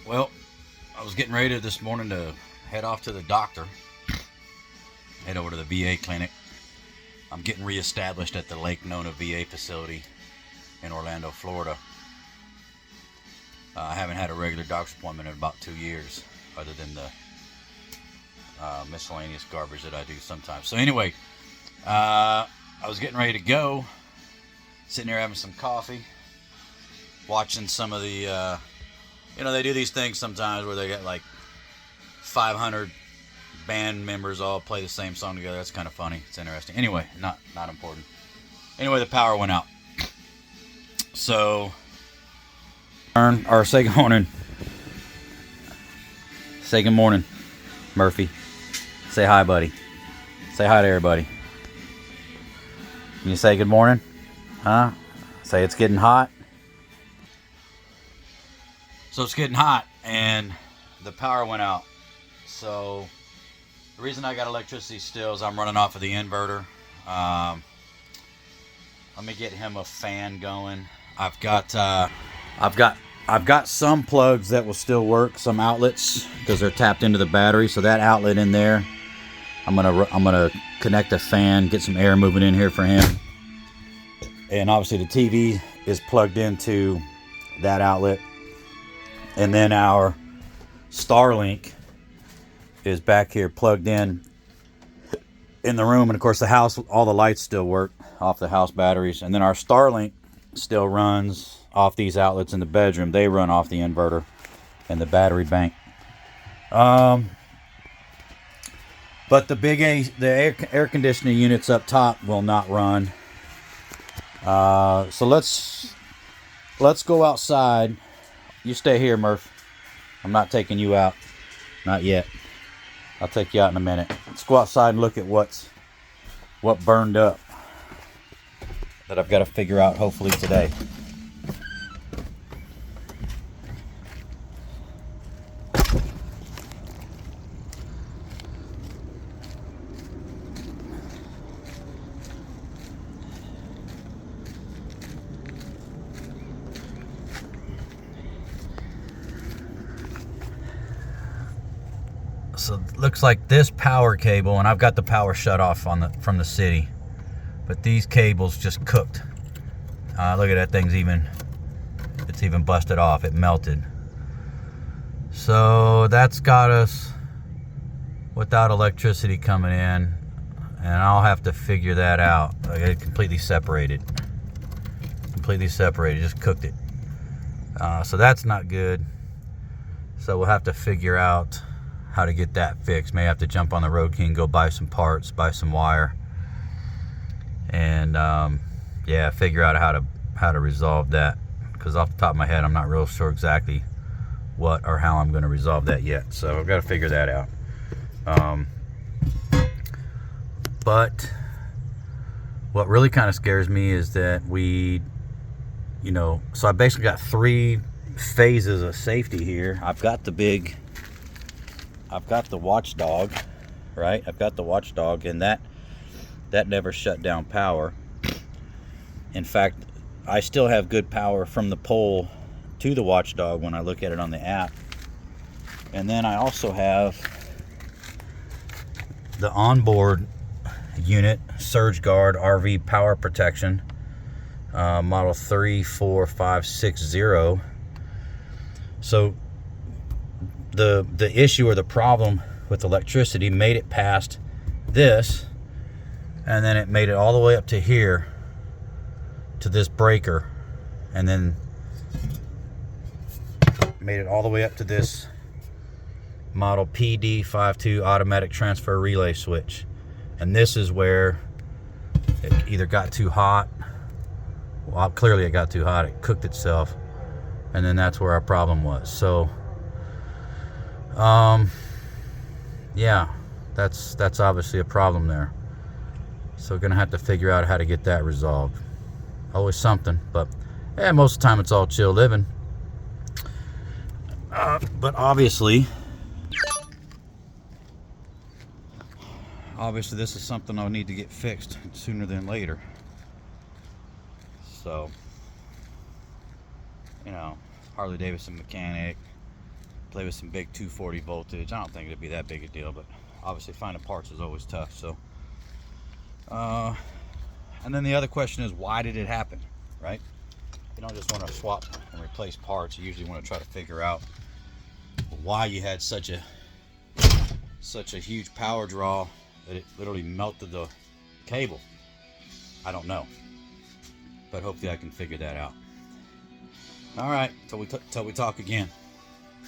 Well, I was getting ready this morning to head off to the doctor, head over to the VA clinic. I'm getting reestablished at the Lake Nona VA facility in Orlando, Florida. I haven't had a regular doctor's appointment in about 2 years, other than the miscellaneous garbage that I do sometimes. So anyway, I was getting ready to go, sitting there having some coffee, watching some of the, they do these things sometimes where they get like 500 band members all play the same song together. That's kind of funny. It's interesting. Anyway, not important. Anyway, the power went out. So, say good morning. Say good morning, Murphy. Say hi, buddy. Say hi to everybody. Can you say good morning? Huh? Say it's getting hot. So it's getting hot and the power went out. So the reason I got electricity still is I'm running off of the inverter. Let me get him a fan going. I've got some plugs that will still work, some outlets, because they're tapped into the battery. So that outlet in there, I'm gonna connect a fan, get some air moving in here for him. And obviously the TV is plugged into that outlet. And then our Starlink is back here plugged in the room. And of course the house, all the lights still work off the house batteries. And then our Starlink still runs off these outlets in the bedroom. They run off the inverter and the battery bank. But the air conditioning units up top will not run. So let's go outside. You stay here, Murph. I'm not taking you out. Not yet. I'll take you out in a minute. Let's go outside and look at what burned up that I've got to figure out hopefully today. So it looks like this power cable, and I've got the power shut off from the city, but these cables just cooked. Look at that thing's it's even busted off. It melted. So that's got us without electricity coming in, and I'll have to figure that out. It completely separated, just cooked it. So that's not good. So we'll have to figure out how to get that fixed. May have to jump on the Road King, go buy some parts, buy some wire, and figure out how to resolve that. Because off the top of my head, I'm not real sure exactly what or how I'm going to resolve that yet. So I've got to figure that out. But what really kind of scares me is that so I basically got 3 phases of safety here. I've got the watchdog, right? I've got the watchdog, and that never shut down power. In fact, I still have good power from the pole to the watchdog when I look at it on the app. And then I also have the onboard unit, Surge Guard RV Power Protection, model 34560. So the issue or the problem with electricity made it past this, and then it made it all the way up to here to this breaker, and then made it all the way up to this model PD52 automatic transfer relay switch. And this is where it either got too hot, well, clearly it got too hot, it cooked itself, and then that's where our problem was. So that's obviously a problem there. So we're gonna have to figure out how to get that resolved. Always something, but most of the time it's all chill living. But obviously this is something I'll need to get fixed sooner than later. So, Harley Davidson mechanic, play with some big 240 voltage. I don't think it'd be that big a deal, but obviously finding parts is always tough. So and then the other question is, why did it happen, right? You don't just want to swap and replace parts. You usually want to try to figure out why you had such a huge power draw that it literally melted the cable. I don't know, but hopefully I can figure that out. All right, till we talk again.